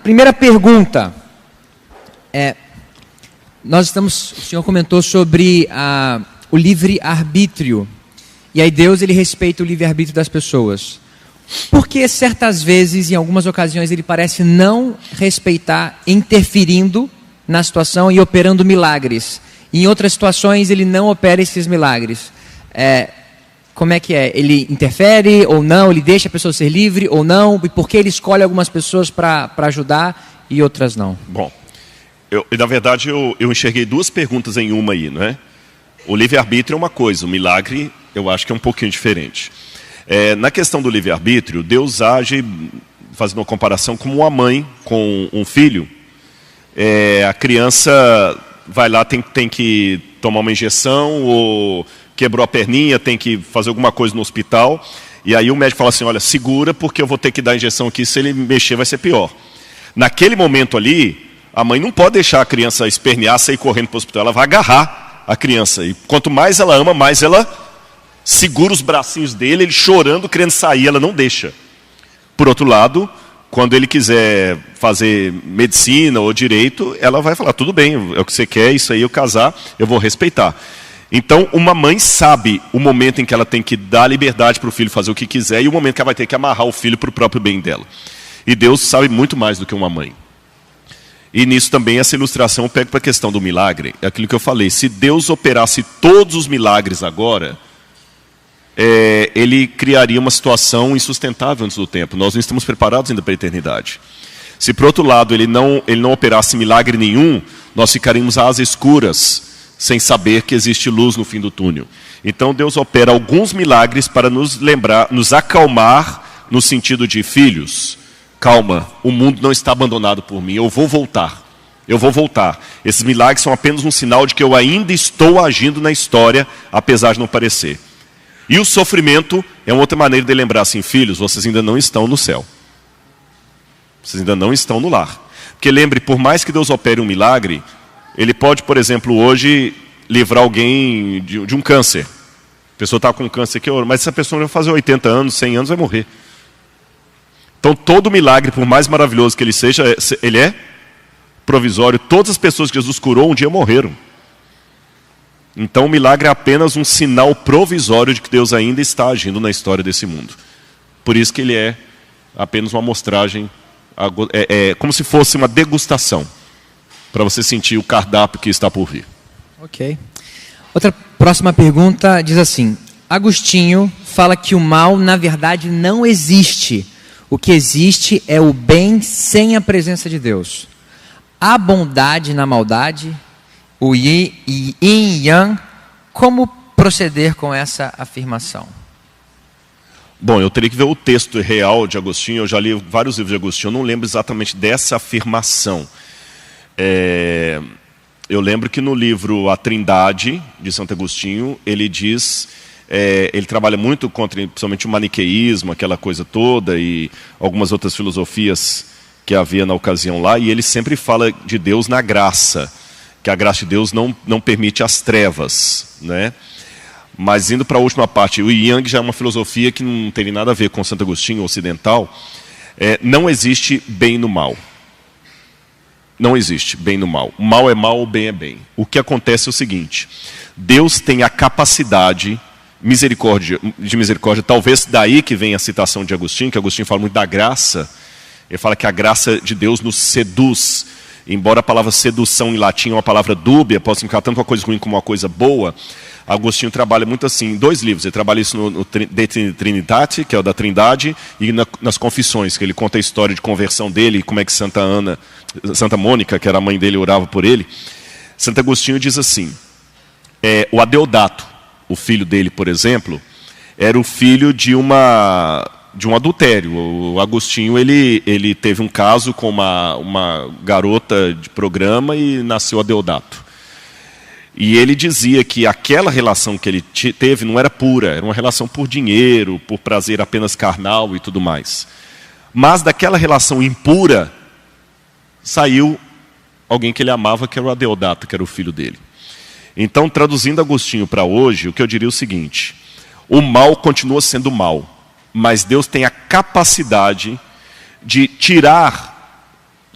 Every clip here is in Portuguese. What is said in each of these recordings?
primeira pergunta. O senhor comentou sobre o livre-arbítrio. E aí Deus, ele respeita o livre-arbítrio das pessoas. Por que certas vezes, em algumas ocasiões, ele parece não respeitar, interferindo na situação e operando milagres? E em outras situações, ele não opera esses milagres. Como é que é? Ele interfere ou não? Ele deixa a pessoa ser livre ou não? E por que ele escolhe algumas pessoas para ajudar e outras não? Bom, na verdade eu enxerguei duas perguntas em uma aí, não é? O livre-arbítrio é uma coisa, o milagre eu acho que é um pouquinho diferente. Na questão do livre-arbítrio, Deus age, fazendo uma comparação, como uma mãe com um filho. A criança vai lá, tem que tomar uma injeção, ou quebrou a perninha, tem que fazer alguma coisa no hospital, e aí o médico fala assim, olha, segura porque eu vou ter que dar a injeção aqui, se ele mexer vai ser pior. Naquele momento ali, a mãe não pode deixar a criança espernear, sair correndo para o hospital, ela vai agarrar a criança, e quanto mais ela ama, mais ela segura os bracinhos dele, ele chorando, querendo sair, ela não deixa. Por outro lado, quando ele quiser fazer medicina ou direito, ela vai falar, tudo bem, é o que você quer, isso aí eu casar, eu vou respeitar. Então, uma mãe sabe o momento em que ela tem que dar liberdade para o filho fazer o que quiser e o momento que ela vai ter que amarrar o filho para o próprio bem dela. E Deus sabe muito mais do que uma mãe. E nisso também, essa ilustração eu pego para a questão do milagre. É aquilo que eu falei, se Deus operasse todos os milagres agora, ele criaria uma situação insustentável antes do tempo. Nós não estamos preparados ainda para a eternidade. Se, por outro lado, ele não operasse milagre nenhum, nós ficaríamos às escuras, sem saber que existe luz no fim do túnel. Então, Deus opera alguns milagres para nos lembrar, nos acalmar, no sentido de, filhos, calma, o mundo não está abandonado por mim, eu vou voltar. Eu vou voltar. Esses milagres são apenas um sinal de que eu ainda estou agindo na história, apesar de não parecer. E o sofrimento é uma outra maneira de lembrar assim, filhos, vocês ainda não estão no céu. Vocês ainda não estão no lar. Porque lembre, por mais que Deus opere um milagre, ele pode, por exemplo, hoje livrar alguém de um câncer. A pessoa está com câncer aqui, mas essa pessoa vai fazer 80 anos, 100 anos, vai morrer. Então todo milagre, por mais maravilhoso que ele seja, ele é provisório. Todas as pessoas que Jesus curou um dia morreram. Então o milagre é apenas um sinal provisório de que Deus ainda está agindo na história desse mundo. Por isso que ele é apenas uma amostragem, como se fosse uma degustação, para você sentir o cardápio que está por vir. Ok. Outra próxima pergunta diz assim, Agostinho fala que o mal na verdade não existe. O que existe é o bem sem a presença de Deus. Há bondade na maldade? O yin e yang, como proceder com essa afirmação? Bom, eu teria que ver o texto real de Agostinho, eu já li vários livros de Agostinho, eu não lembro exatamente dessa afirmação. Eu lembro que no livro A Trindade, de Santo Agostinho, ele diz, ele trabalha muito contra, principalmente o maniqueísmo, aquela coisa toda, e algumas outras filosofias que havia na ocasião lá, e ele sempre fala de Deus na graça, que a graça de Deus não permite as trevas, né? Mas indo para a última parte, o Yang já é uma filosofia que não tem nada a ver com Santo Agostinho ocidental. Não existe bem no mal. Não existe bem no mal. O mal é mal, o bem é bem. O que acontece é o seguinte, Deus tem a capacidade de misericórdia, talvez daí que vem a citação de Agostinho, que Agostinho fala muito da graça. Ele fala que a graça de Deus nos seduz. Embora a palavra sedução em latim é uma palavra dúbia, pode significar tanto uma coisa ruim como uma coisa boa, Agostinho trabalha muito assim, em 2 livros. Ele trabalha isso no De Trinitate, que é o da Trindade, e nas Confissões, que ele conta a história de conversão dele, e como é que Santa Mônica, que era a mãe dele, orava por ele. Santo Agostinho diz assim, o Adeodato, o filho dele, por exemplo, era o filho de um adultério. O Agostinho, ele teve um caso com uma garota de programa e nasceu Adeodato. E ele dizia que aquela relação que ele teve não era pura, era uma relação por dinheiro, por prazer apenas carnal e tudo mais. Mas daquela relação impura, saiu alguém que ele amava, que era o Adeodato, que era o filho dele. Então, traduzindo Agostinho para hoje, o que eu diria é o seguinte, o mal continua sendo mal, mas Deus tem a capacidade de tirar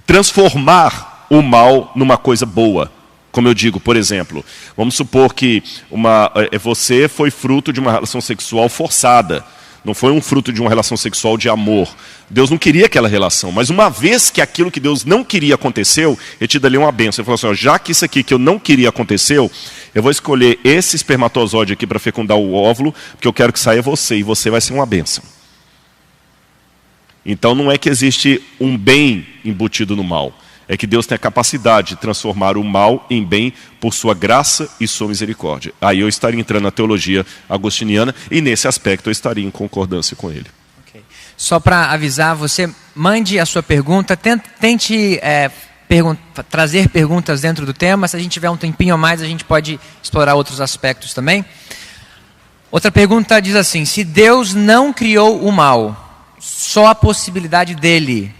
transformar o mal numa coisa boa. Como eu digo, por exemplo, vamos supor que você foi fruto de uma relação sexual forçada. Não foi um fruto de uma relação sexual de amor. Deus não queria aquela relação. Mas uma vez que aquilo que Deus não queria aconteceu, Ele te dá ali uma bênção. Ele falou assim, ó, já que isso aqui que eu não queria aconteceu, eu vou escolher esse espermatozoide aqui para fecundar o óvulo, porque eu quero que saia você, e você vai ser uma bênção. Então não é que existe um bem embutido no mal. É que Deus tem a capacidade de transformar o mal em bem por sua graça e sua misericórdia. Aí eu estaria entrando na teologia agostiniana e nesse aspecto eu estaria em concordância com ele. Okay. Só para avisar, você mande a sua pergunta, tente trazer perguntas dentro do tema. Se a gente tiver um tempinho a mais, a gente pode explorar outros aspectos também. Outra pergunta diz assim, se Deus não criou o mal, só a possibilidade dele...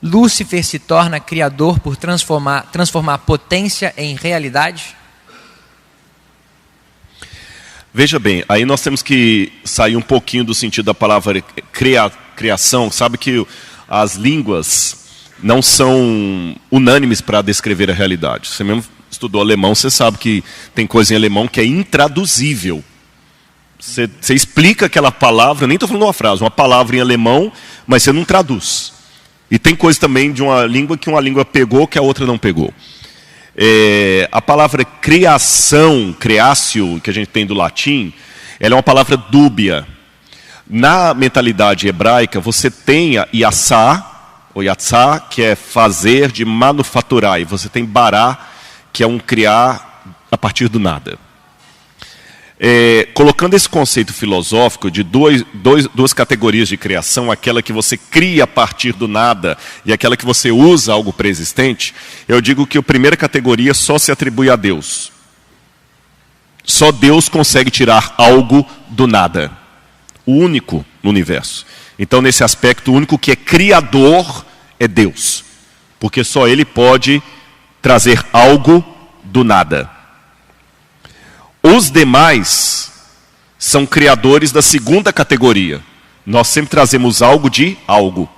Lúcifer se torna criador por transformar potência em realidade? Veja bem, aí nós temos que sair um pouquinho do sentido da palavra criação. Sabe que as línguas não são unânimes para descrever a realidade. Você mesmo estudou alemão, você sabe que tem coisa em alemão que é intraduzível. Você explica aquela palavra, nem estou falando uma frase, uma palavra em alemão, mas você não traduz. E tem coisa também de uma língua que uma língua pegou que a outra não pegou. A palavra criação, creatio, que a gente tem do latim, ela é uma palavra dúbia. Na mentalidade hebraica, você tem a yatsá, ou yatsá, que é fazer de manufaturar, e você tem bará, que é um criar a partir do nada. Colocando esse conceito filosófico de duas categorias de criação, aquela que você cria a partir do nada e aquela que você usa algo pré-existente, eu digo que a primeira categoria só se atribui a Deus. Só Deus consegue tirar algo do nada. O único no universo. Então, nesse aspecto, o único que é criador é Deus. Porque só Ele pode trazer algo do nada. Os demais são criadores da segunda categoria. Nós sempre trazemos algo de algo.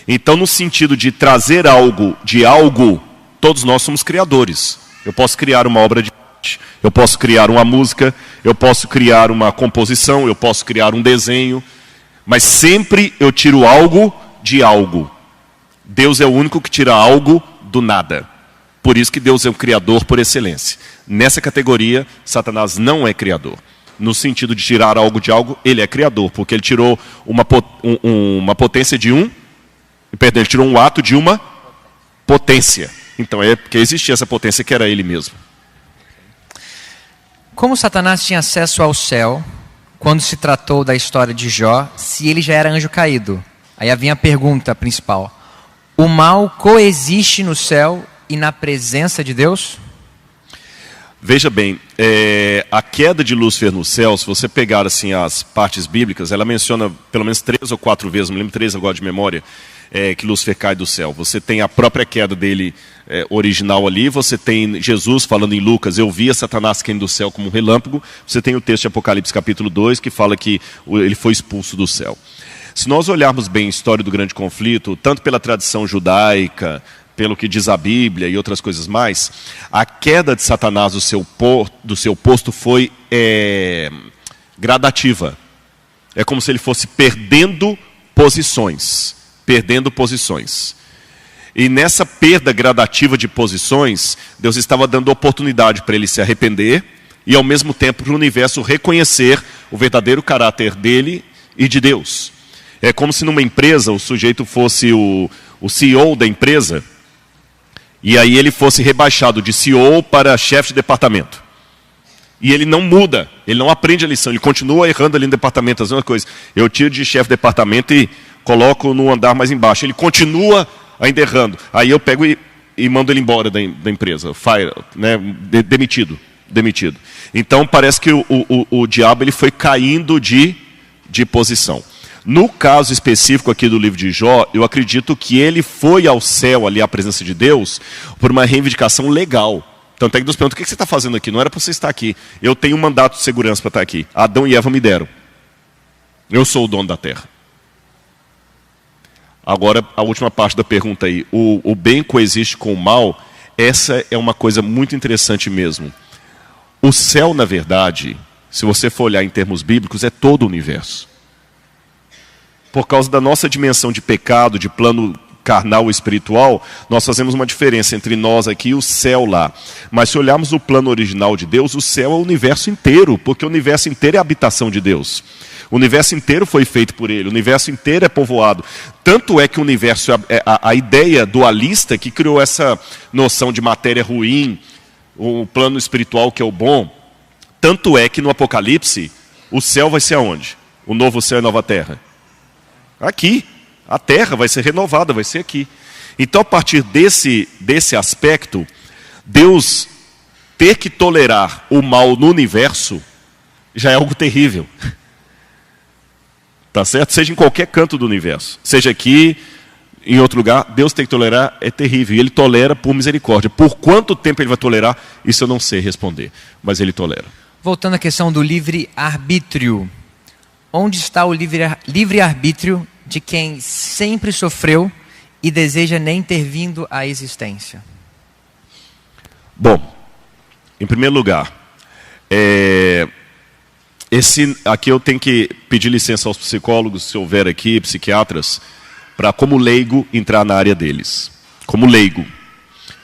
Então, no sentido de trazer algo de algo, todos nós somos criadores. Eu posso criar uma obra de arte, eu posso criar uma música, eu posso criar uma composição, eu posso criar um desenho. Mas sempre eu tiro algo de algo. Deus é o único que tira algo do nada. Por isso que Deus é um criador por excelência. Nessa categoria, Satanás não é criador. No sentido de tirar algo de algo, ele é criador. Porque ele tirou uma potência de ele tirou um ato de uma potência. Então é porque existia essa potência que era ele mesmo. Como Satanás tinha acesso ao céu, quando se tratou da história de Jó, se ele já era anjo caído? Aí havia a pergunta principal. O mal coexiste no céu e na presença de Deus? Veja bem, a queda de Lúcifer no céu, se você pegar assim, as partes bíblicas, ela menciona pelo menos 3 ou 4 vezes, não me lembro 3 agora de memória, que Lúcifer cai do céu. Você tem a própria queda dele original ali, você tem Jesus falando em Lucas, eu via Satanás caindo do céu como um relâmpago, você tem o texto de Apocalipse capítulo 2, que fala que ele foi expulso do céu. Se nós olharmos bem a história do grande conflito, tanto pela tradição judaica, pelo que diz a Bíblia e outras coisas mais, a queda de Satanás do seu posto foi gradativa. É como se ele fosse perdendo posições. E nessa perda gradativa de posições, Deus estava dando oportunidade para ele se arrepender e ao mesmo tempo para o universo reconhecer o verdadeiro caráter dele e de Deus. É como se numa empresa o sujeito fosse o CEO da empresa, e aí ele fosse rebaixado de CEO para chefe de departamento. E ele não muda, ele não aprende a lição, ele continua errando ali no departamento, as mesmas coisas. Eu tiro de chefe de departamento e coloco no andar mais embaixo. Ele continua ainda errando. Aí eu pego e mando ele embora da empresa, fire, né, demitido. Então parece que o diabo ele foi caindo de posição. No caso específico aqui do livro de Jó, eu acredito que ele foi ao céu, ali à presença de Deus, por uma reivindicação legal. Tanto é que Deus pergunta, o que você está fazendo aqui? Não era para você estar aqui. Eu tenho um mandato de segurança para estar aqui. Adão e Eva me deram. Eu sou o dono da terra. Agora, a última parte da pergunta aí. O bem coexiste com o mal? Essa é uma coisa muito interessante mesmo. O céu, na verdade, se você for olhar em termos bíblicos, é todo o universo. Por causa da nossa dimensão de pecado, de plano carnal e espiritual, nós fazemos uma diferença entre nós aqui e o céu lá. Mas se olharmos o plano original de Deus, o céu é o universo inteiro, porque o universo inteiro é a habitação de Deus. O universo inteiro foi feito por Ele, o universo inteiro é povoado. Tanto é que o universo é a ideia dualista que criou essa noção de matéria ruim, o plano espiritual que é o bom. Tanto é que no Apocalipse, o céu vai ser aonde? O novo céu e nova terra? Aqui. A terra vai ser renovada, vai ser aqui. Então, a partir desse aspecto, Deus ter que tolerar o mal no universo já é algo terrível. Tá certo? Seja em qualquer canto do universo. Seja aqui, em outro lugar, Deus tem que tolerar, é terrível. E Ele tolera por misericórdia. Por quanto tempo Ele vai tolerar, isso eu não sei responder. Mas Ele tolera. Voltando à questão do livre-arbítrio. Onde está o livre-arbítrio de quem sempre sofreu e deseja nem ter vindo à existência? Bom, em primeiro lugar, aqui eu tenho que pedir licença aos psicólogos, se houver aqui, psiquiatras, para, como leigo, entrar na área deles. Como leigo.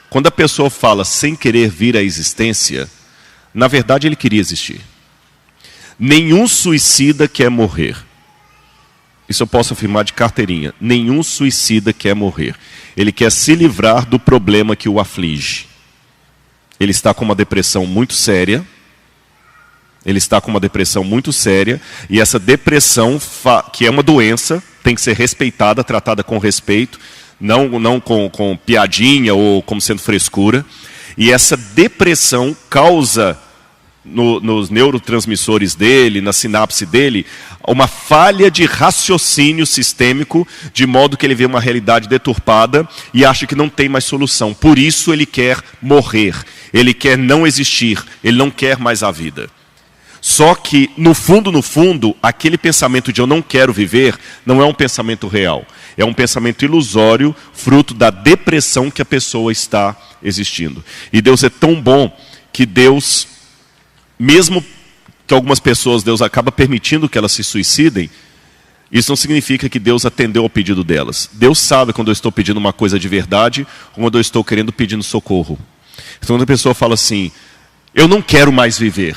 Quando a pessoa fala sem querer vir à existência, na verdade ele queria existir. Nenhum suicida quer morrer. Isso eu posso afirmar de carteirinha. Nenhum suicida quer morrer. Ele quer se livrar do problema que o aflige. Ele está com uma depressão muito séria. E essa depressão, que é uma doença, tem que ser respeitada, tratada com respeito, não com piadinha ou como sendo frescura. E essa depressão causa nos neurotransmissores dele, na sinapse dele, uma falha de raciocínio sistêmico, de modo que ele vê uma realidade deturpada e acha que não tem mais solução. Por isso ele quer morrer, ele quer não existir, ele não quer mais a vida. Só que, no fundo, aquele pensamento de eu não quero viver, não é um pensamento real. É um pensamento ilusório, fruto da depressão que a pessoa está existindo. E Deus é tão bom que Deus, mesmo que algumas pessoas, Deus acaba permitindo que elas se suicidem, isso não significa que Deus atendeu ao pedido delas. Deus sabe quando eu estou pedindo uma coisa de verdade, ou quando eu estou pedindo socorro. Então, quando a pessoa fala assim, eu não quero mais viver.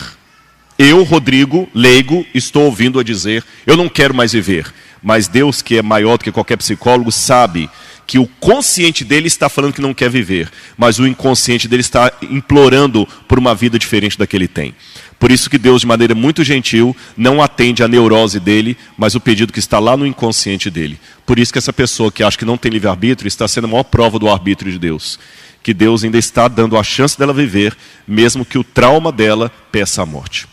Eu, Rodrigo, leigo, estou ouvindo a dizer, eu não quero mais viver. Mas Deus, que é maior do que qualquer psicólogo, sabe que o consciente dele está falando que não quer viver, mas o inconsciente dele está implorando por uma vida diferente da que ele tem. Por isso que Deus, de maneira muito gentil, não atende a neurose dele, mas o pedido que está lá no inconsciente dele. Por isso que essa pessoa que acha que não tem livre-arbítrio está sendo a maior prova do arbítrio de Deus. Que Deus ainda está dando a chance dela viver, mesmo que o trauma dela peça a morte.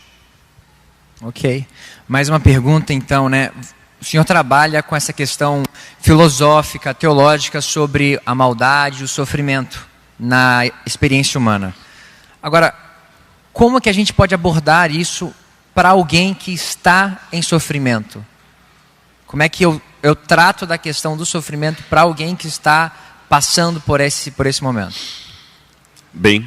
Ok. Mais uma pergunta então, né? O senhor trabalha com essa questão filosófica, teológica sobre a maldade e o sofrimento na experiência humana. Agora, como que a gente pode abordar isso para alguém que está em sofrimento? Como é que eu trato da questão do sofrimento para alguém que está passando por esse momento? Bem,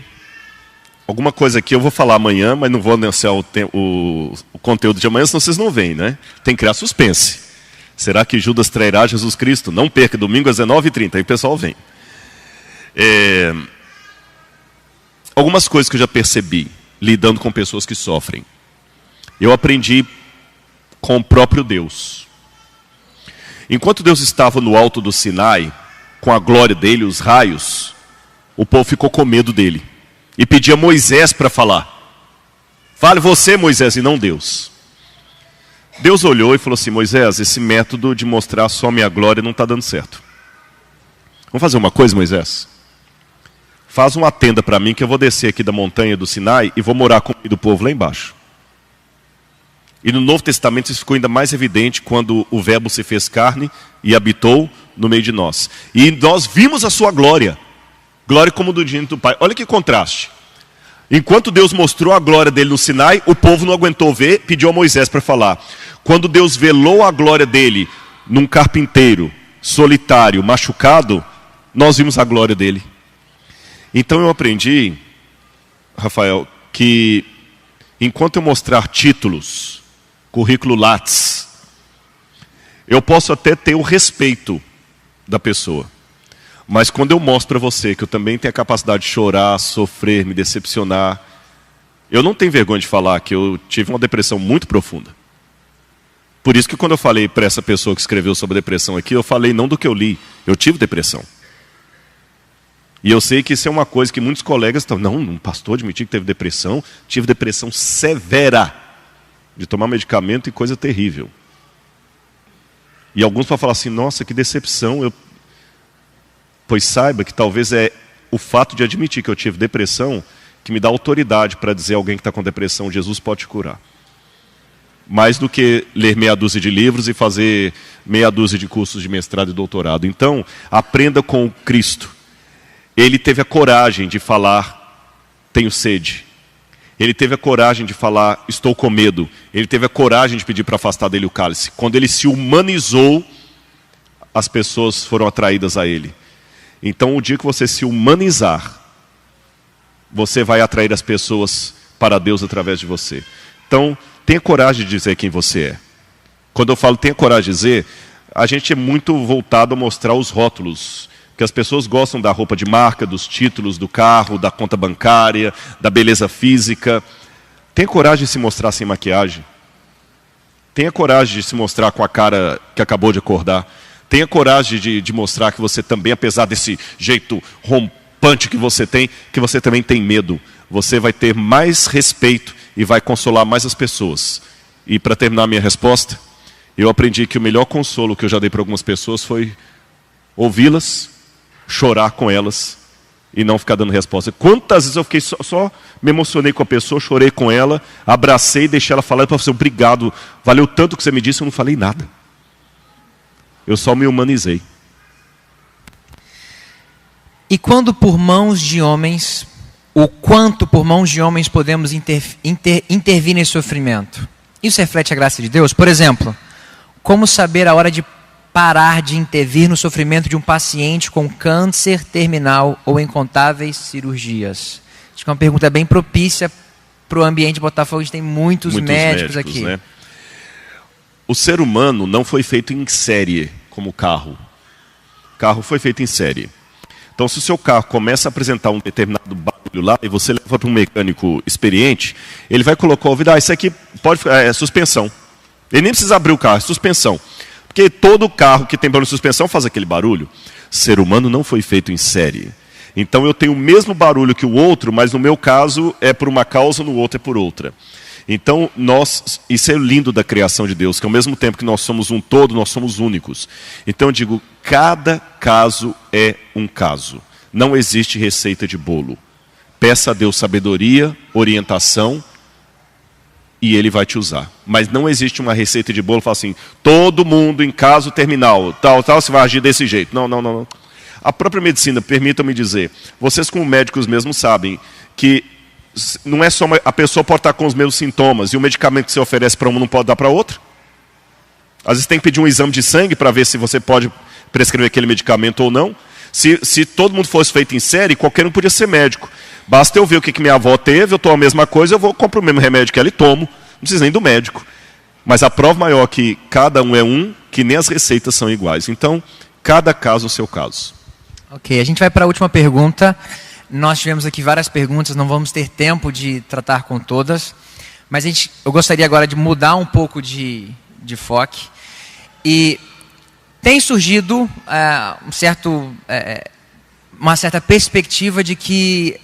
alguma coisa aqui eu vou falar amanhã, mas não vou anunciar o conteúdo de amanhã, senão vocês não veem, né? Tem que criar suspense. Será que Judas trairá Jesus Cristo? Não perca, domingo às 19h30, aí o pessoal vem. Algumas coisas que eu já percebi, lidando com pessoas que sofrem. Eu aprendi com o próprio Deus. Enquanto Deus estava no alto do Sinai, com a glória dele, os raios, o povo ficou com medo dele. E pedia Moisés para falar. Fale você, Moisés, e não Deus. Deus olhou e falou assim, Moisés, esse método de mostrar só a minha glória não está dando certo. Vamos fazer uma coisa, Moisés? Faz uma tenda para mim que eu vou descer aqui da montanha do Sinai e vou morar com o meio do povo lá embaixo. E no Novo Testamento isso ficou ainda mais evidente quando o Verbo se fez carne e habitou no meio de nós. E nós vimos a sua glória. Glória como do dia do Pai. Olha que contraste. Enquanto Deus mostrou a glória dele no Sinai, o povo não aguentou ver, pediu a Moisés para falar. Quando Deus velou a glória dele num carpinteiro, solitário, machucado, nós vimos a glória dele. Então eu aprendi, Rafael, que enquanto eu mostrar títulos, currículo Lattes, eu posso até ter o respeito da pessoa. Mas quando eu mostro para você que eu também tenho a capacidade de chorar, sofrer, me decepcionar, eu não tenho vergonha de falar que eu tive uma depressão muito profunda. Por isso que quando eu falei para essa pessoa que escreveu sobre depressão aqui, eu falei não do que eu li, eu tive depressão. E eu sei que isso é uma coisa que muitos colegas estão, não, um pastor admitiu que teve depressão, tive depressão severa, de tomar medicamento e coisa terrível. E alguns vão falar assim, nossa, que decepção. Pois saiba que talvez é o fato de admitir que eu tive depressão que me dá autoridade para dizer a alguém que está com depressão, Jesus pode te curar. Mais do que ler meia dúzia de livros e fazer meia dúzia de cursos de mestrado e doutorado. Então, aprenda com Cristo. Ele teve a coragem de falar, tenho sede. Ele teve a coragem de falar, estou com medo. Ele teve a coragem de pedir para afastar dele o cálice. Quando ele se humanizou, as pessoas foram atraídas a ele. Então, o dia que você se humanizar, você vai atrair as pessoas para Deus através de você. Então, tenha coragem de dizer quem você é. Quando eu falo tenha coragem de dizer, a gente é muito voltado a mostrar os rótulos. Porque as pessoas gostam da roupa de marca, dos títulos do carro, da conta bancária, da beleza física. Tenha coragem de se mostrar sem maquiagem. Tenha coragem de se mostrar com a cara que acabou de acordar. Tenha coragem de mostrar que você também, apesar desse jeito rompante que você também tem medo. Você vai ter mais respeito e vai consolar mais as pessoas. E para terminar a minha resposta, eu aprendi que o melhor consolo que eu já dei para algumas pessoas foi ouvi-las, chorar com elas e não ficar dando resposta. Quantas vezes eu fiquei só me emocionei com a pessoa, chorei com ela, abracei, deixei ela falar, para você, obrigado, valeu tanto que você me disse, eu não falei nada. Eu só me humanizei. E quando por mãos de homens, o quanto por mãos de homens podemos intervir nesse sofrimento? Isso reflete a graça de Deus? Por exemplo, como saber a hora de parar de intervir no sofrimento de um paciente com câncer terminal ou incontáveis cirurgias? Acho que é uma pergunta bem propícia para o ambiente Botafogo, a gente tem muitos médicos aqui. Né? O ser humano não foi feito em série, como o carro. O carro foi feito em série. Então, se o seu carro começa a apresentar um determinado barulho lá, e você leva para um mecânico experiente, ele vai colocar o ouvido, isso aqui pode é suspensão. Ele nem precisa abrir o carro, é suspensão. Porque todo carro que tem problema de suspensão faz aquele barulho. O ser humano não foi feito em série. Então eu tenho o mesmo barulho que o outro, mas no meu caso é por uma causa, no outro é por outra. Então isso é lindo da criação de Deus, que ao mesmo tempo que nós somos um todo, nós somos únicos. Então eu digo, cada caso é um caso. Não existe receita de bolo. Peça a Deus sabedoria, orientação, e Ele vai te usar. Mas não existe uma receita de bolo, fala assim, todo mundo em caso terminal, tal, você vai agir desse jeito. Não. A própria medicina, permitam-me dizer, vocês como médicos mesmo sabem que não é só a pessoa pode estar com os mesmos sintomas e o medicamento que você oferece para uma não pode dar para outra. Às vezes tem que pedir um exame de sangue para ver se você pode prescrever aquele medicamento ou não. Se todo mundo fosse feito em série, qualquer um podia ser médico. Basta eu ver o que minha avó teve, eu tomo a mesma coisa, eu compro o mesmo remédio que ela e tomo. Não precisa nem do médico. Mas a prova maior é que cada um é um, que nem as receitas são iguais. Então, cada caso é o seu caso. Ok, a gente vai para a última pergunta. Nós tivemos aqui várias perguntas, não vamos ter tempo de tratar com todas. Mas eu gostaria agora de mudar um pouco de foco. E tem surgido uma certa perspectiva de que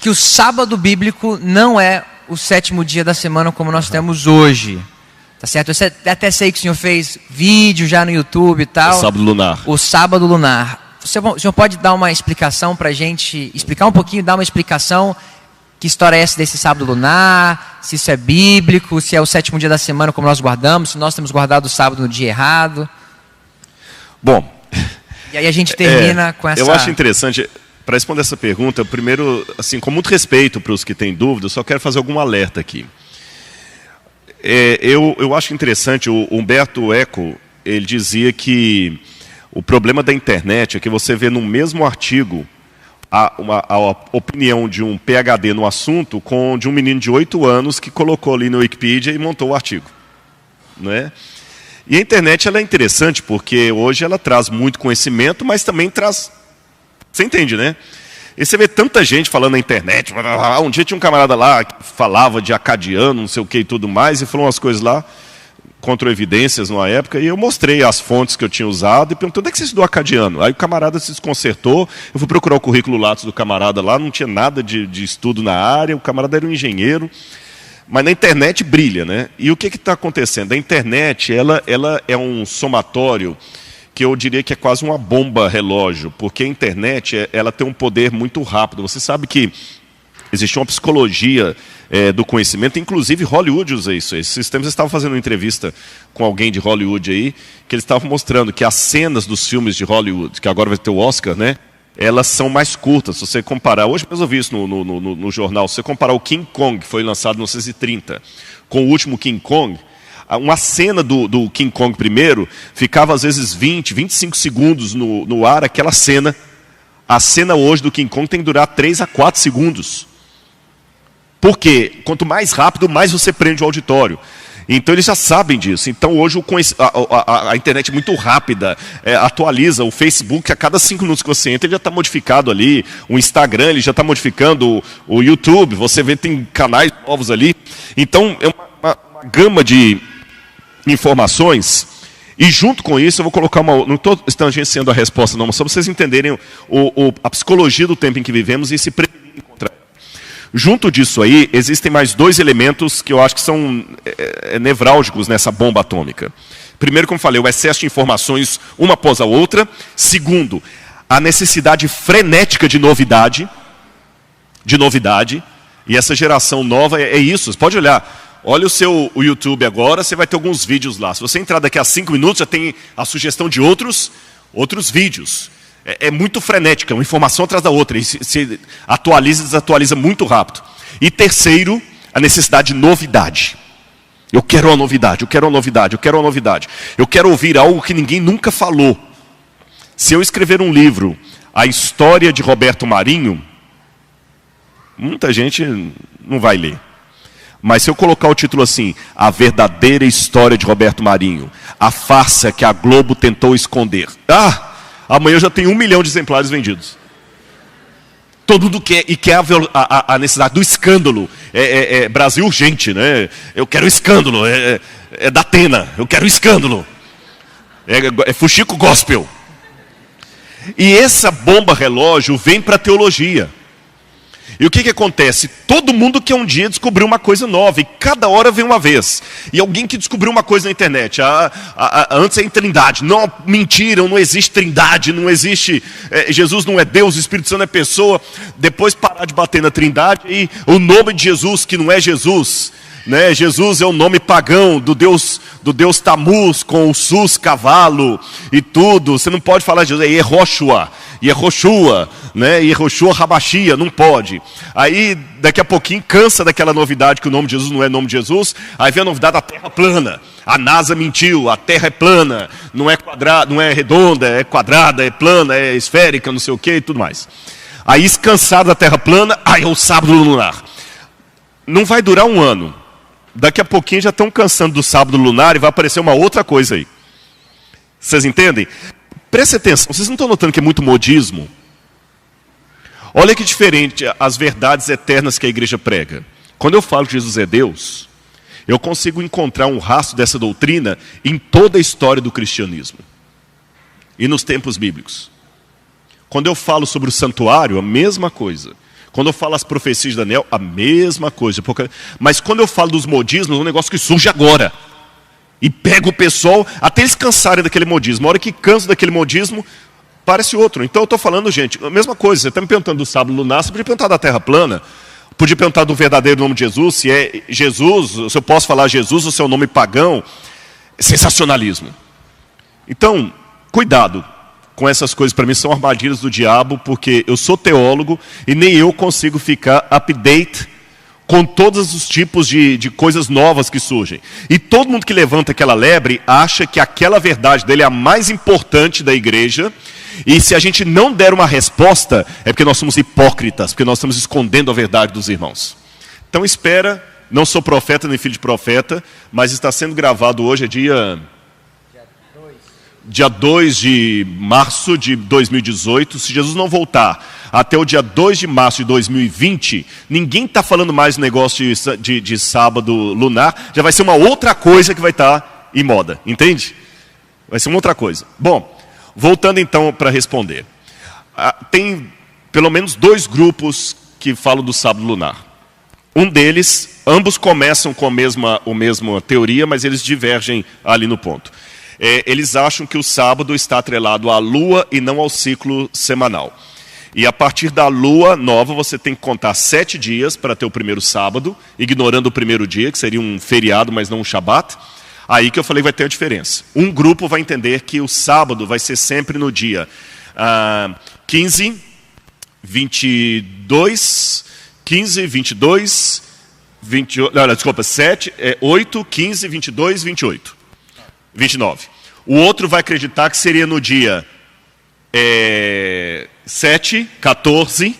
o sábado bíblico não é o 7º dia da semana como nós temos hoje. Tá certo? Eu até sei que o senhor fez vídeo já no YouTube e tal. O sábado lunar. O sábado lunar. O senhor pode dar uma explicação para a gente, explicar um pouquinho, dar uma explicação, que história é essa desse sábado lunar, se isso é bíblico, se é o 7º dia da semana como nós guardamos, se nós temos guardado o sábado no dia errado. Bom. E aí a gente termina com essa... Eu acho interessante, para responder essa pergunta, primeiro, assim, com muito respeito para os que têm dúvidas, só quero fazer algum alerta aqui. Eu acho interessante, o Humberto Eco, ele dizia que o problema da internet é que você vê no mesmo artigo a opinião de um PhD no assunto com de um menino de 8 anos que colocou ali no Wikipedia e montou o artigo. Né? E a internet ela é interessante porque hoje ela traz muito conhecimento, mas também traz... Você entende, né? E você vê tanta gente falando na internet. Um dia tinha um camarada lá que falava de acadiano, não sei o que e tudo mais, e falou umas coisas lá, contra evidências numa época, e eu mostrei as fontes que eu tinha usado e perguntei, onde é que você estudou acadiano? Aí o camarada se desconcertou, eu fui procurar o currículo Lattes do camarada lá, não tinha nada de estudo na área, o camarada era um engenheiro, mas na internet brilha, né? E o que está acontecendo? A internet, ela é um somatório que eu diria que é quase uma bomba relógio, porque a internet ela tem um poder muito rápido. Você sabe que existe uma psicologia do conhecimento, inclusive Hollywood usa isso. Esses tempos eu estava fazendo uma entrevista com alguém de Hollywood aí, que eles estavam mostrando que as cenas dos filmes de Hollywood, que agora vai ter o Oscar, né? Elas são mais curtas. Se você comparar, hoje mesmo eu vi isso no jornal, se você comparar o King Kong, que foi lançado em 1930, com o último King Kong, uma cena do King Kong primeiro ficava às vezes 20, 25 segundos no ar, aquela cena. A cena hoje do King Kong tem que durar 3 a 4 segundos. Por quê? Quanto mais rápido, mais você prende o auditório. Então eles já sabem disso. Então hoje a internet é muito rápida, atualiza. O Facebook, a cada 5 minutos que você entra, ele já está modificado ali. O Instagram, ele já está modificando. O YouTube, você vê, tem canais novos ali. Então é uma gama de informações, e junto com isso eu vou colocar não estou tangenciando a resposta não, mas só para vocês entenderem a psicologia do tempo em que vivemos e se prevenir contra ela. Junto disso aí, existem mais 2 elementos que eu acho que são nevrálgicos nessa bomba atômica. Primeiro, como falei, o excesso de informações uma após a outra. Segundo, a necessidade frenética de novidade, e essa geração nova é isso, você pode olhar. Olha o YouTube agora, você vai ter alguns vídeos lá. Se você entrar daqui a 5 minutos, já tem a sugestão de outros vídeos. É muito frenética, uma informação atrás da outra. E se atualiza e desatualiza muito rápido. E terceiro, a necessidade de novidade. Eu quero uma novidade, eu quero uma novidade, eu quero uma novidade. Eu quero ouvir algo que ninguém nunca falou. Se eu escrever um livro, A História de Roberto Marinho, muita gente não vai ler. Mas se eu colocar o título assim, A Verdadeira História de Roberto Marinho, a farsa que a Globo tentou esconder. Amanhã eu já tenho 1 milhão de exemplares vendidos. Todo mundo quer, e quer a necessidade do escândalo. Brasil urgente, né? Eu quero escândalo, é da Atena, eu quero escândalo. É fuxico gospel. E essa bomba relógio vem para a teologia. E o que acontece? Todo mundo quer um dia descobrir uma coisa nova, e cada hora vem uma vez. E alguém que descobriu uma coisa na internet, antes é em trindade. Não, mentira, não existe trindade, não existe, Jesus não é Deus, o Espírito Santo é pessoa. Depois parar de bater na trindade, e o nome de Jesus, que não é Jesus, né? Jesus é o nome pagão do Deus Tamuz, com o sus, cavalo e tudo. Você não pode falar de Jesus, é Yehoshua, né? Yehoshua Habashia, não pode. Aí daqui a pouquinho cansa daquela novidade que o nome de Jesus não é nome de Jesus. Aí vem a novidade da terra plana. A NASA mentiu, a terra é plana, não é quadrada, não é redonda, é quadrada, é plana, é esférica, não sei o que e tudo mais. Aí cansado da terra plana, aí é o sábado lunar. Não vai durar 1 ano. Daqui a pouquinho já estão cansando do sábado lunar e vai aparecer uma outra coisa aí. Vocês entendem? Preste atenção, vocês não estão notando que é muito modismo? Olha que diferente as verdades eternas que a igreja prega. Quando eu falo que Jesus é Deus, eu consigo encontrar um rastro dessa doutrina em toda a história do cristianismo. E nos tempos bíblicos. Quando eu falo sobre o santuário, a mesma coisa. Quando eu falo as profecias de Daniel, a mesma coisa. Mas quando eu falo dos modismos, é um negócio que surge agora. E pega o pessoal, até eles cansarem daquele modismo. A hora que cansa daquele modismo, parece outro. Então eu estou falando, gente, a mesma coisa. Você está me perguntando do sábado lunar, você podia perguntar da terra plana. Podia perguntar do verdadeiro nome de Jesus, se é Jesus, se eu posso falar Jesus, o seu nome pagão. Sensacionalismo. Então, cuidado com essas coisas. Para mim são armadilhas do diabo, porque eu sou teólogo e nem eu consigo ficar update com todos os tipos de coisas novas que surgem. E todo mundo que levanta aquela lebre acha que aquela verdade dele é a mais importante da igreja. E se a gente não der uma resposta, é porque nós somos hipócritas, porque nós estamos escondendo a verdade dos irmãos. Então espera, não sou profeta nem filho de profeta, mas está sendo gravado hoje, é dia 2 de março de 2018. Se Jesus não voltar até o dia 2 de março de 2020, ninguém está falando mais do negócio de sábado lunar, já vai ser uma outra coisa que vai estar em moda, entende? Vai ser uma outra coisa. Bom, voltando então para responder. Tem pelo menos 2 grupos que falam do sábado lunar. Um deles, ambos começam com a mesma teoria, mas eles divergem ali no ponto. Eles acham que o sábado está atrelado à lua e não ao ciclo semanal. E a partir da lua nova, você tem que contar 7 dias para ter o primeiro sábado, ignorando o primeiro dia, que seria um feriado, mas não um shabat. Aí que eu falei vai ter a diferença. Um grupo vai entender que o sábado vai ser sempre no dia 15, 22, 15, 22, 28, não, desculpa, 7, 8, 15, 22, 28, 29. O outro vai acreditar que seria no dia 7, 14,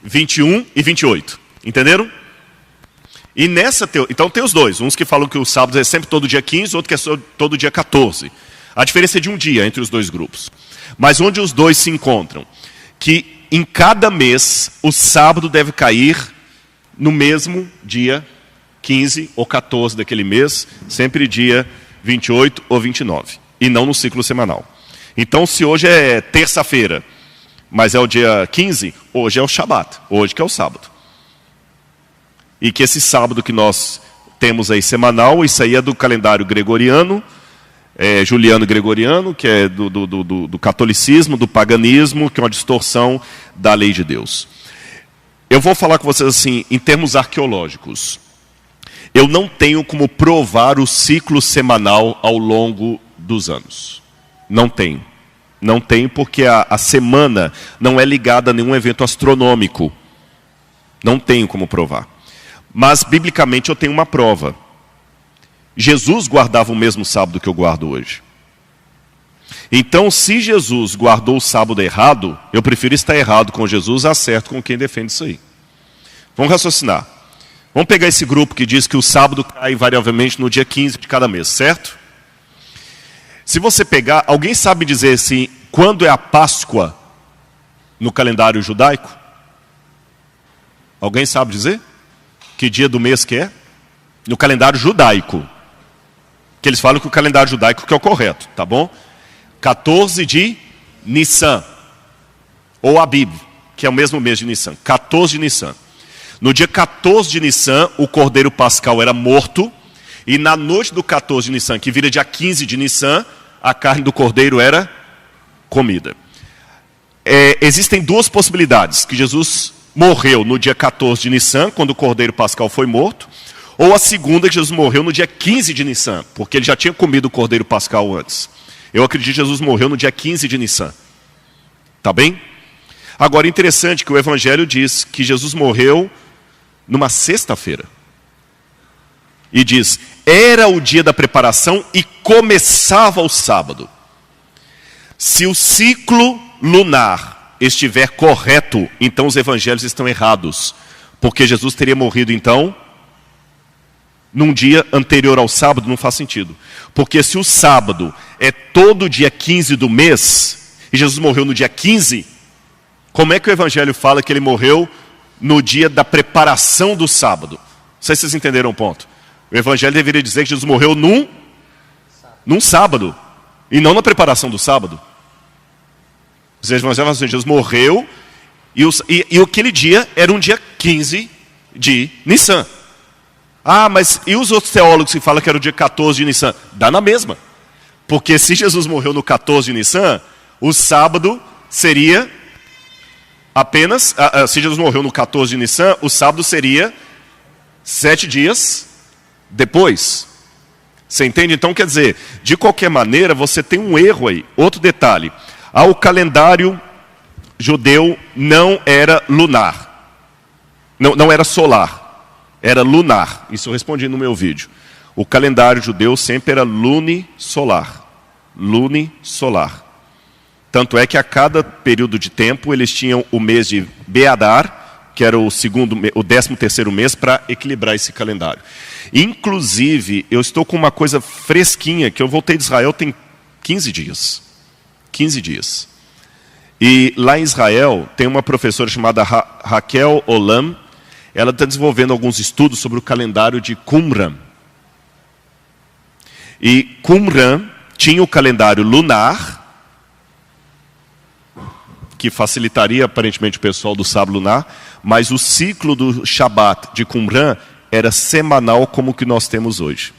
21 e 28. Entenderam? E nessa teoria, então tem os dois. Uns que falam que o sábado é sempre todo dia 15, outro que é todo dia 14. A diferença é de um dia entre os dois grupos. Mas onde os dois se encontram? Que em cada mês o sábado deve cair no mesmo dia 15 ou 14 daquele mês, sempre dia 28 ou 29. E não no ciclo semanal. Então, se hoje é terça-feira, mas é o dia 15, hoje é o Shabat, hoje que é o sábado. E que esse sábado que nós temos aí semanal, isso aí é do calendário gregoriano, Juliano Gregoriano, que é do catolicismo, do paganismo, que é uma distorção da lei de Deus. Eu vou falar com vocês assim, em termos arqueológicos. Eu não tenho como provar o ciclo semanal ao longo dos anos. Não tenho. Não tenho porque a semana não é ligada a nenhum evento astronômico. Não tenho como provar. Mas, biblicamente, eu tenho uma prova. Jesus guardava o mesmo sábado que eu guardo hoje. Então, se Jesus guardou o sábado errado, eu prefiro estar errado com Jesus, acerto com quem defende isso aí. Vamos raciocinar. Vamos pegar esse grupo que diz que o sábado cai invariavelmente no dia 15 de cada mês, certo? Se você pegar, alguém sabe dizer assim, quando é a Páscoa no calendário judaico? Alguém sabe dizer? Que dia do mês que é? No calendário judaico. Que eles falam que o calendário judaico que é o correto, tá bom? 14 de Nissan. Ou Abib, que é o mesmo mês de Nissan. 14 de Nissan. No dia 14 de Nissan, o cordeiro pascal era morto. E na noite do 14 de Nissan, que vira dia 15 de Nissan, a carne do cordeiro era comida. Existem 2 possibilidades. Que Jesus morreu no dia 14 de Nissan, quando o cordeiro pascal foi morto. Ou a segunda, que Jesus morreu no dia 15 de Nissan, porque ele já tinha comido o cordeiro pascal antes. Eu acredito que Jesus morreu no dia 15 de Nissan. Tá bem? Agora, interessante que o Evangelho diz que Jesus morreu numa sexta-feira. E diz, era o dia da preparação e começava o sábado. Se o ciclo lunar estiver correto, então os evangelhos estão errados. Porque Jesus teria morrido então num dia anterior ao sábado, não faz sentido. Porque se o sábado é todo dia 15 do mês, e Jesus morreu no dia 15, como é que o evangelho fala que ele morreu no dia da preparação do sábado? Não sei se vocês entenderam o ponto. O evangelho deveria dizer que Jesus morreu num sábado, e não na preparação do sábado. Os evangelhos falam assim, Jesus morreu, e aquele dia era um dia 15 de Nissan. Ah, mas e os outros teólogos que falam que era o dia 14 de Nissan? Dá na mesma. Porque se Jesus morreu no 14 de Nissan, o sábado seria apenas... se Jesus morreu no 14 de Nissan, o sábado seria 7 dias depois. Você entende? Então, quer dizer, de qualquer maneira, você tem um erro aí. Outro detalhe. O calendário judeu não era lunar. Não era solar. Era lunar. Isso eu respondi no meu vídeo. O calendário judeu sempre era lunisolar. Lunisolar. Tanto é que a cada período de tempo eles tinham o mês de Beadar, que era o 13º mês, para equilibrar esse calendário. Inclusive, eu estou com uma coisa fresquinha, que eu voltei de Israel tem 15 dias. 15 dias. E lá em Israel tem uma professora chamada Raquel Olam. Ela está desenvolvendo alguns estudos sobre o calendário de Qumran. E Qumran tinha o calendário lunar, que facilitaria aparentemente o pessoal do sábado lunar, mas o ciclo do Shabat de Qumran era semanal como o que nós temos hoje.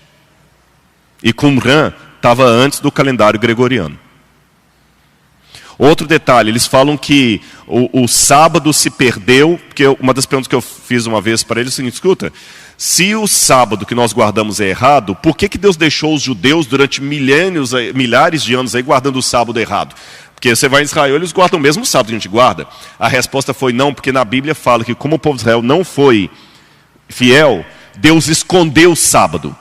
E Qumran estava antes do calendário gregoriano. Outro detalhe, eles falam que o sábado se perdeu, porque uma das perguntas que eu fiz uma vez para eles é o seguinte: escuta, se o sábado que nós guardamos é errado, por que Deus deixou os judeus durante milhares de anos aí guardando o sábado errado? Porque você vai em Israel, eles guardam o mesmo sábado que a gente guarda. A resposta foi não, porque na Bíblia fala que como o povo de Israel não foi fiel, Deus escondeu o sábado.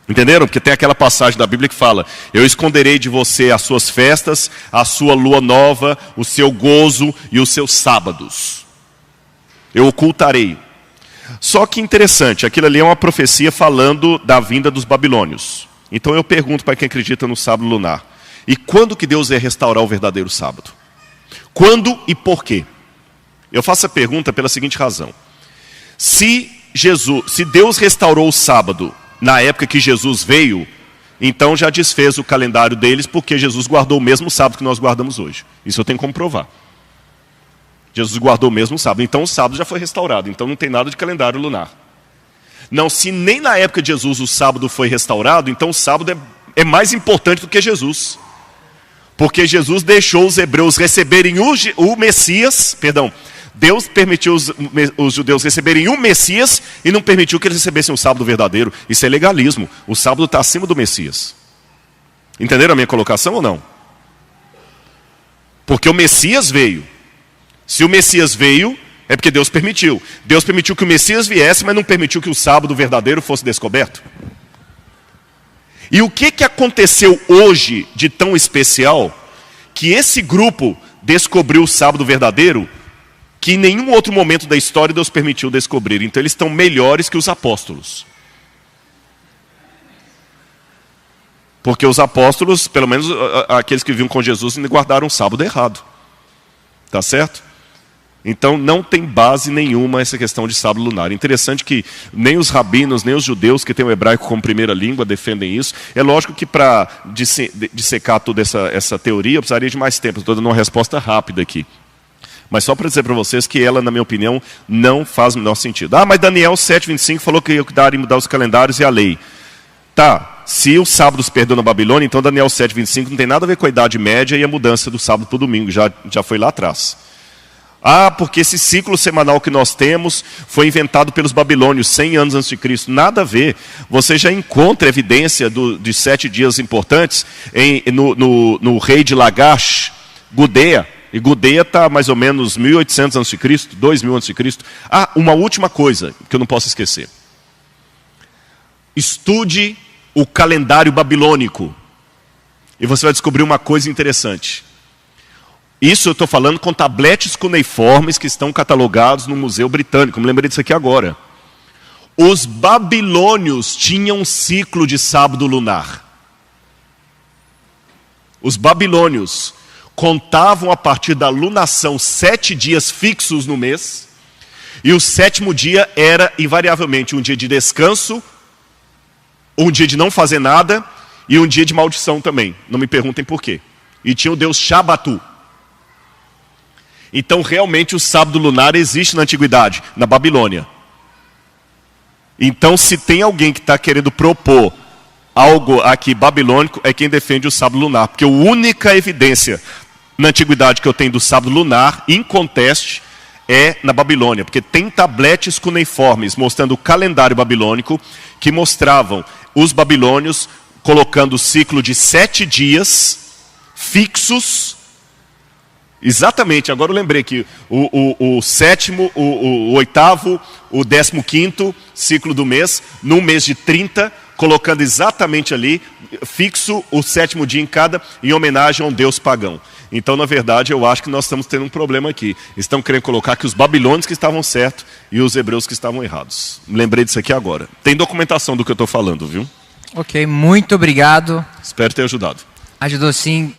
Entenderam? Porque tem aquela passagem da Bíblia que fala: eu esconderei de você as suas festas, a sua lua nova, o seu gozo e os seus sábados. Eu ocultarei. Só que interessante, aquilo ali é uma profecia falando da vinda dos babilônios. Então eu pergunto para quem acredita no sábado lunar: e quando que Deus ia restaurar o verdadeiro sábado? Quando e por quê? Eu faço a pergunta pela seguinte razão: se Deus restaurou o sábado na época que Jesus veio, então já desfez o calendário deles, porque Jesus guardou o mesmo sábado que nós guardamos hoje. Isso eu tenho como provar. Jesus guardou o mesmo sábado, então o sábado já foi restaurado, então não tem nada de calendário lunar. Não, se nem na época de Jesus o sábado foi restaurado, então o sábado é mais importante do que Jesus. Porque Jesus deixou os hebreus receberem o Messias, Deus permitiu os judeus receberem um Messias e não permitiu que eles recebessem o sábado verdadeiro. Isso é legalismo. O sábado está acima do Messias. Entenderam a minha colocação ou não? Porque o Messias veio. Se o Messias veio, é porque Deus permitiu. Deus permitiu que o Messias viesse, mas não permitiu que o sábado verdadeiro fosse descoberto. E o que aconteceu hoje de tão especial, que esse grupo descobriu o sábado verdadeiro, que em nenhum outro momento da história Deus permitiu descobrir. Então eles estão melhores que os apóstolos. Porque os apóstolos, pelo menos aqueles que viviam com Jesus, guardaram o sábado errado. Tá certo? Então não tem base nenhuma essa questão de sábado lunar. Interessante que nem os rabinos, nem os judeus que têm o hebraico como primeira língua defendem isso. É lógico que para dissecar toda essa teoria eu precisaria de mais tempo. Estou dando uma resposta rápida aqui. Mas só para dizer para vocês que ela, na minha opinião, não faz o menor sentido. Ah, mas Daniel 7:25 falou que ia cuidar e mudar os calendários e a lei. Tá, se o sábado se perdeu na Babilônia, então Daniel 7:25 não tem nada a ver com a Idade Média e a mudança do sábado para o domingo, já foi lá atrás. Ah, porque esse ciclo semanal que nós temos foi inventado pelos babilônios 100 anos antes de Cristo. Nada a ver. Você já encontra evidência de 7 dias importantes no rei de Lagash, Gudea. E Gudea está mais ou menos 1800 a.C., 2000 a.C. Ah, uma última coisa que eu não posso esquecer. Estude o calendário babilônico. E você vai descobrir uma coisa interessante. Isso eu estou falando com tabletes cuneiformes que estão catalogados no Museu Britânico. Me lembrei disso aqui agora. Os babilônios tinham um ciclo de sábado lunar. Os babilônios contavam a partir da lunação 7 dias fixos no mês, e o 7º dia era invariavelmente um dia de descanso, um dia de não fazer nada, e um dia de maldição também. Não me perguntem por quê. E tinha o deus Shabatu. Então realmente o sábado lunar existe na antiguidade, na Babilônia. Então se tem alguém que está querendo propor algo aqui babilônico, é quem defende o sábado lunar. Porque a única evidência na antiguidade que eu tenho do sábado lunar, inconteste, é na Babilônia. Porque tem tabletes cuneiformes mostrando o calendário babilônico que mostravam os babilônios colocando o ciclo de 7 dias fixos Exatamente, agora eu lembrei que o sétimo, o oitavo, o 15º ciclo do mês, num mês de 30, colocando exatamente ali, fixo o sétimo dia em cada, em homenagem a um deus pagão. Então, na verdade, eu acho que nós estamos tendo um problema aqui. Estão querendo colocar que os babilônios que estavam certos e os hebreus que estavam errados. Me lembrei disso aqui agora. Tem documentação do que eu estou falando, viu? Ok, muito obrigado. Espero ter ajudado. Ajudou sim.